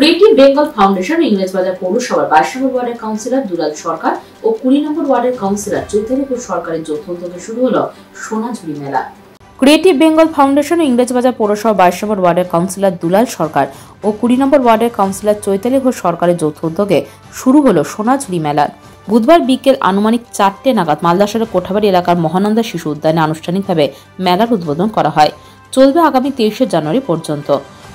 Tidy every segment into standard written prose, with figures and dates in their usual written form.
Creative Bengal foundation Englishbazar পৌরসভার 22 নম্বর ওয়ার্ডের councillor দুলাল সরকার ও 20 নম্বর ওয়ার্ডের কাউন্সিলর চৈতালি ঘোষ সরকারের যৌথ উদ্যোগে শুরু হলো সোনাঝুরি মেলা। ক্রিয়েটিভ বেঙ্গল ফাউন্ডেশন ইংরেজবাজার পৌরসভা 22 নম্বর ওয়ার্ডের কাউন্সিলর দুলাল সরকার ও 20 নম্বর ওয়ার্ডের কাউন্সিলর চৈতালি ঘোষ সরকারের যৌথ উদ্যোগে শুরু হলো সোনাঝুরি মেলা। বুধবার বিকেল আনুমানিক 4টে নাগাদ মালদা শহরের কোঠাবাড়ি এলাকার মহানন্দা শিশু উদ্যানে আনুষ্ঠানিকভাবে মেলার উদ্বোধন করা হয়। চলবে আগামী 23শে জানুয়ারি পর্যন্ত।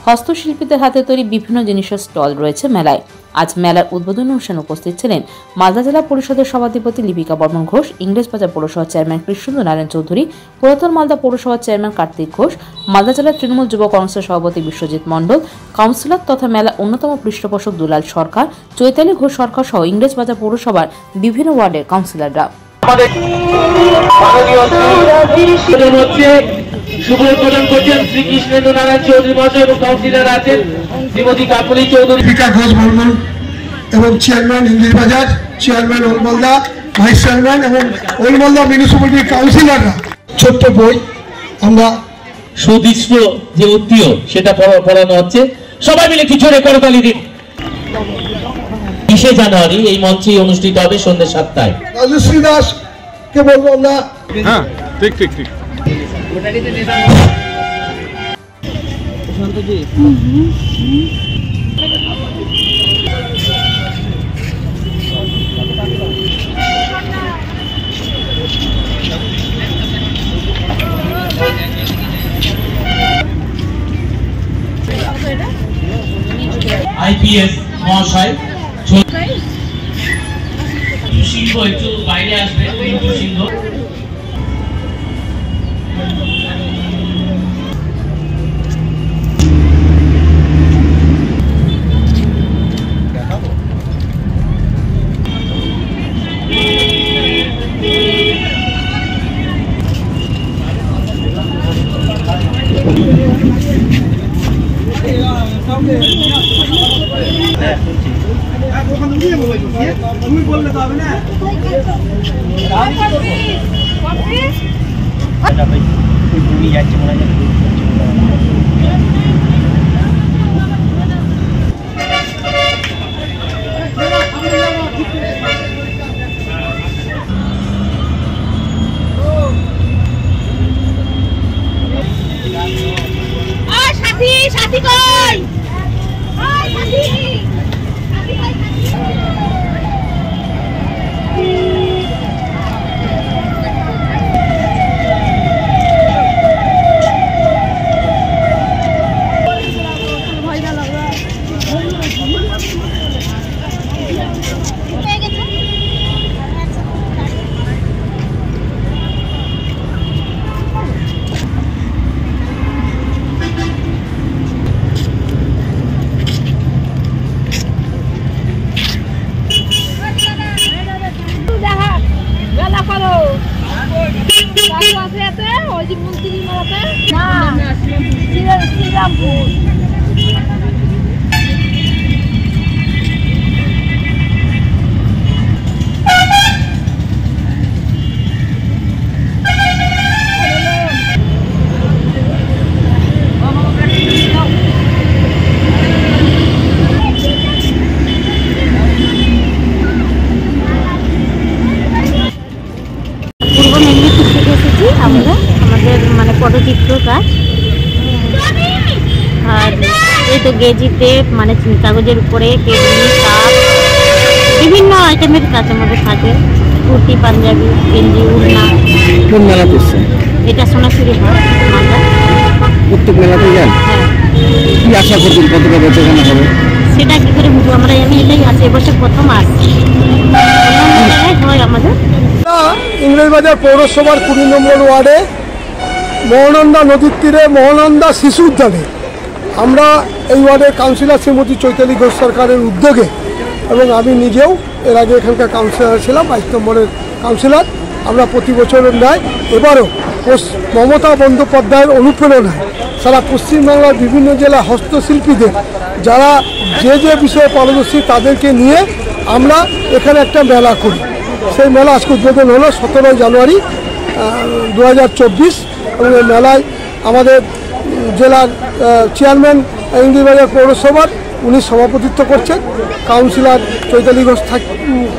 হস্তশিল্পীদের হাতে তৈরি বিভিন্ন জিনিসের স্টল রয়েছে মেলায়। আজ মেলার উদ্বোধন অনুষ্ঠানে উপস্থিত ছিলেন মালদা জেলা পরিষদের সভাধিপতি লিপিকা বর্মন ঘোষ, ইংরেজবাজার পৌরসভার চেয়ারম্যান কৃষ্ণেন্দু নারায়ণ চৌধুরী, পুরাতন মালদা পৌরসভার চেয়ারম্যান কার্তিক ঘোষ, মালদা জেলা তৃণমূল যুব কংগ্রেসের সভাপতি বিশ্বজিৎ মণ্ডল, কাউন্সিলর তথা মেলার অন্যতম পৃষ্ঠপোষক দুলাল সরকার, চৈতালি ঘোষ সরকার সহ ইংরেজবাজার পৌরসভার বিভিন্ন ওয়ার্ডের কাউন্সিলররা। শুভ উদ্বোধন করছেন শ্রী কৃষ্ণেন্দু নারায়ণ চৌধুরী মহাশয় এবং কাউন্সিলর আছেন শ্রীমতী কাকুলি চৌধুরী, লিপিকা ঘোষ বর্মন এবং chairman Englishbazar, chairman Old Malda, vice chairman এবং ওলমালদা মিউনিসিপ্যালিটির কাউন্সিলররা। ছোট্ট বই আমরা সুদৃশ্য যে উত্তীয় সেটা পড়ানো হচ্ছে। সবাই মিলে কিছু করতালি দিন। 20শে জানুয়ারি এই মঞ্চে অনুষ্ঠিত হবে সন্ধ্যে 7টায়। রাজশ্রী দাস কে বলবো আমরা। হ্যাঁ, ঠিক ঠিক ঠিক। আইপিএস মহাশয় সিংহ একটু বাইরে আসবে। সিংহ সাথী কই সাথী আমাদের মানে পটচিত্র কাজ আর এই তো গেজিতে মানে কাগজের উপরে বিভিন্ন আইটেমের কাজ আমাদের থাকে। কুর্তি, পাঞ্জাবি, গেঞ্জি, উড়না। কোন মেলা করছে এটা? সোনাঝুরি হয় মালদা। প্রত্যেক মেলাতে যান? হ্যাঁ। কি আশা করছেন কতটা বেচাকেনা হবে? সেটা কি করে বুঝবো আমরা, আমি এটাই আছে এবছর প্রথম আসছি। হয় আমাদের ইংরেজবাজার পৌরসভার 20 নম্বর ওয়ার্ডে মহানন্দা নদীর তীরে মহানন্দা শিশু উদ্যানে আমরা এই ওয়ার্ডের কাউন্সিলর শ্রীমতী চৈতালি ঘোষ সরকারের উদ্যোগে এবং আমি নিজেও এর আগে এখানকার কাউন্সিলর ছিলাম, 22 নম্বরের কাউন্সিলর। আমরা প্রতি বছরের ন্যায় এবারও মমতা বন্দ্যোপাধ্যায়ের অনুপ্রেরণায় সারা পশ্চিমবাংলার বিভিন্ন জেলা হস্তশিল্পীদের যারা যে বিষয়ে পারদর্শী তাদেরকে নিয়ে আমরা এখানে একটা মেলা করি। সেই মেলা আজকে উদ্বোধন হলো 17 জানুয়ারি 2024 এবং এই মেলায় আমাদের জেলার চেয়ারম্যান ইংরেজবাজার পৌরসভার উনি সভাপতিত্ব করছেন, কাউন্সিলর চৈতালি ঘোষ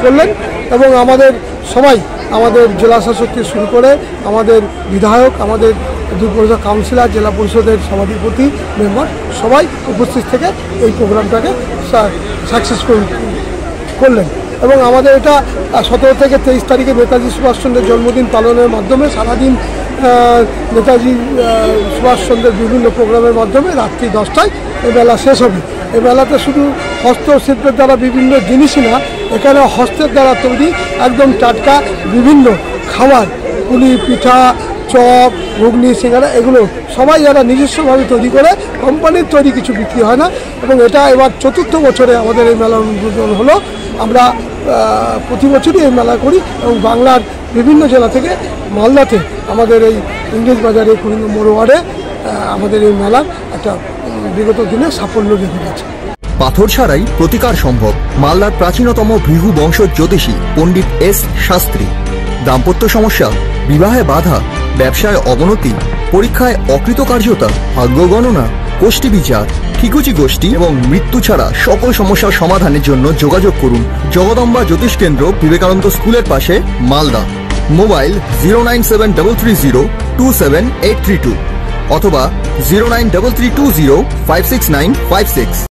করলেন এবং আমাদের সবাই, আমাদের জেলা শাসক থেকে শুরু করে আমাদের বিধায়ক, আমাদের দুই পরিষদ কাউন্সিলর, জেলা পরিষদের সভাধিপতি, মেম্বার সবাই উপস্থিত থেকে এই প্রোগ্রামটাকে সাকসেসফুল করলেন। এবং আমাদের এটা 17 থেকে 23 তারিখে নেতাজি সুভাষচন্দ্রের জন্মদিন পালনের মাধ্যমে সারাদিন নেতাজি সুভাষচন্দ্রের বিভিন্ন প্রোগ্রামের মাধ্যমে রাত্রি 10টায় এই মেলা শেষ হবে। এই মেলাতে শুধু হস্তশিল্পের দ্বারা বিভিন্ন জিনিসই না, এখানে হস্তের দ্বারা তৈরি একদম টাটকা বিভিন্ন খাবার, পুলি, পিঠা, চপ, ঘুগনি, সিঙ্গারা, এগুলো সবাই যারা নিজস্বভাবে তৈরি করে, কোম্পানির তৈরি কিছু বিক্রি হয় না। এবং এটা এবার 4র্থ বছরে আমাদের এই মেলার উদ্বোধন হলো। আমরা প্রতি বছরই এই মেলা করি এবং বাংলার বিভিন্ন জেলা থেকে মালদাতে আমাদের এই ইংরেজ বাজারে 20 নম্বর ওয়ার্ডে আমাদের এই মেলার একটা বিগত দিনে সাফল্য দেখা গেছে। পাথর ছাড়াই প্রতিকার সম্ভব। মালদার প্রাচীনতম ভৃগু বংশ জ্যোতিষী পণ্ডিত এস শাস্ত্রী। দাম্পত্য সমস্যা, বিবাহে বাধা, ব্যবসায় অবনতি, পরীক্ষায় অকৃতকার্যতা, ভাগ্য গণনা, গোষ্ঠী বিচার, ঠিকুচি গোষ্ঠী এবং মৃত্যু ছাড়া সকল সমস্যার সমাধানের জন্য যোগাযোগ করুন জগদম্বা জ্যোতিষ কেন্দ্র, বিবেকানন্দ স্কুলের পাশে, মালদা। মোবাইল 09733027832 অথবা 09332056956।